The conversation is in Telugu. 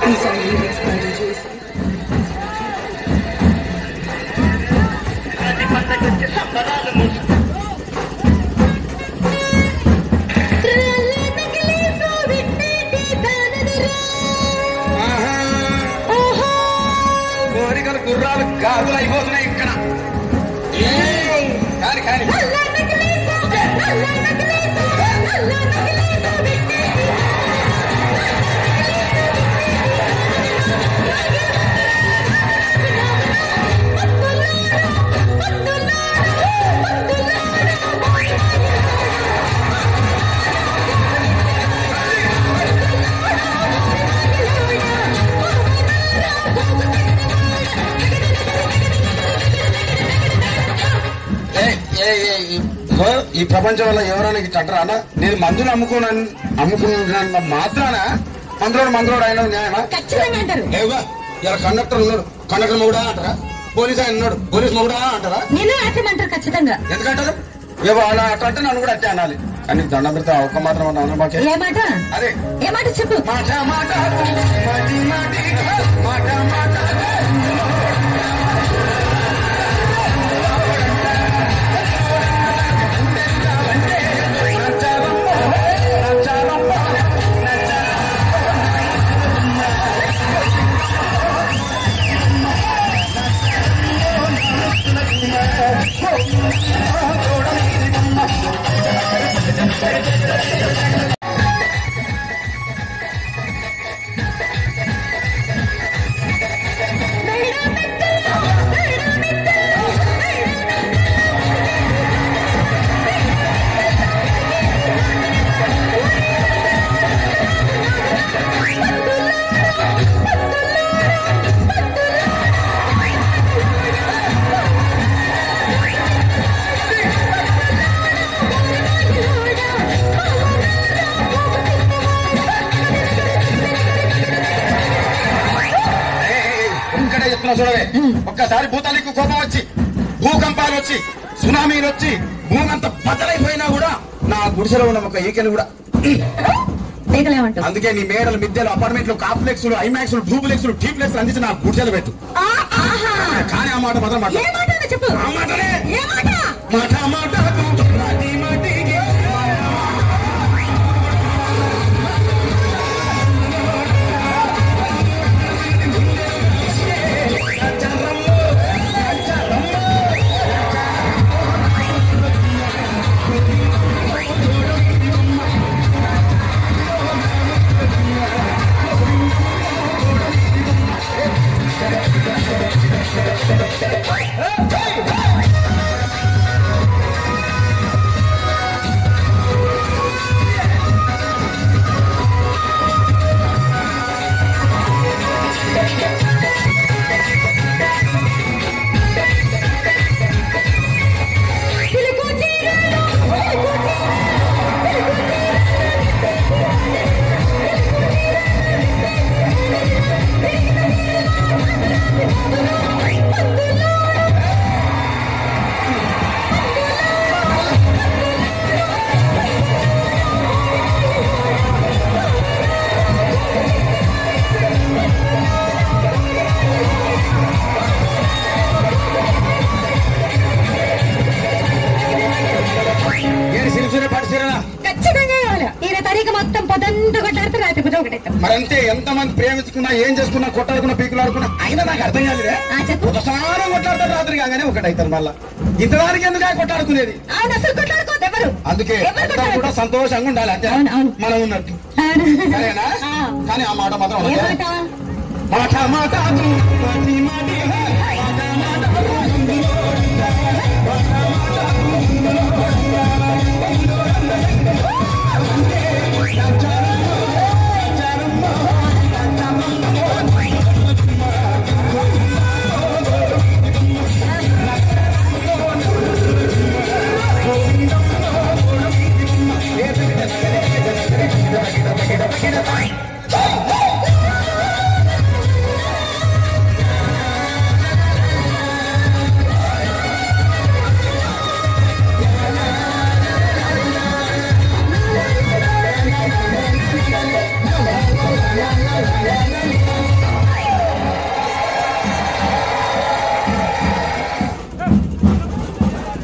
ఈసారి రీమిక్స్ పార్టీ చేసి కోరికలు గుర్రాలు గాజులు అయిపోతున్నాయి ఇక్కడ. కానీ కానీ ఈ ప్రపంచంలో ఎవరైనా ఇట్లా అన్న నేను మందులు అమ్ముకున్న మాత్రాన మందులోడు ఆయన న్యాయమా? లేవుగా ఇలా కండక్టర్ ఉన్నాడు, కండక్టర్ మొగుడా అంటారా? పోలీస్ ఆయన ఉన్నాడు, పోలీస్ మొగుడా అంటారా? అంటారు ఖచ్చితంగా. ఎందుకంటారు? ఏవో అలా అట్లా నన్ను కూడా అట్టే అనాలి. కానీ దండం పెడితే ఒక్క మాత్రం అన్న మాకే ఏ మాట? అదే ఏ మాట చెప్పు. మాట మాట మాట మాట చూడవే. ఒక్కసారి భూతానికి కోపం వచ్చి, భూకంపాలు వచ్చి, సునామీలు వచ్చి, భూమి అంతా బద్దలైపోయినా కూడా నా గుడిసెలో ఉన్న ఒక ఈకెను కూడా అందుకే నీ మేడలు, మిద్దెలు, అపార్ట్మెంట్లు, కాంప్లెక్స్, ఐమాక్స్, డూప్లెక్స్, టీప్లెక్స్ అందించి నా గుడిసెలు పెట్టు. కానీ ఆ మాట మాత్రం చెప్పు. ఆ మాటనే మాట మాట మరంతే. ఎంతమంది ప్రేమించుకున్నా, ఏం చేసుకున్నా, కొట్టాడుకున్నా, పీకులు ఆడుకున్నా అయినా నాకు అర్థం కాలేదే. ఒకసారి కొట్లాడతారు, రాత్రి కాగానే ఒకటైతారు. మళ్ళా ఇంతదానికి ఎందుకు కొట్టాడుకునేది? అందుకే కూడా సంతోషంగా ఉండాలి. అంతే మనం ఉన్నట్టు. సరేనా? కానీ ఆ మాట మాత్రం మాట మాట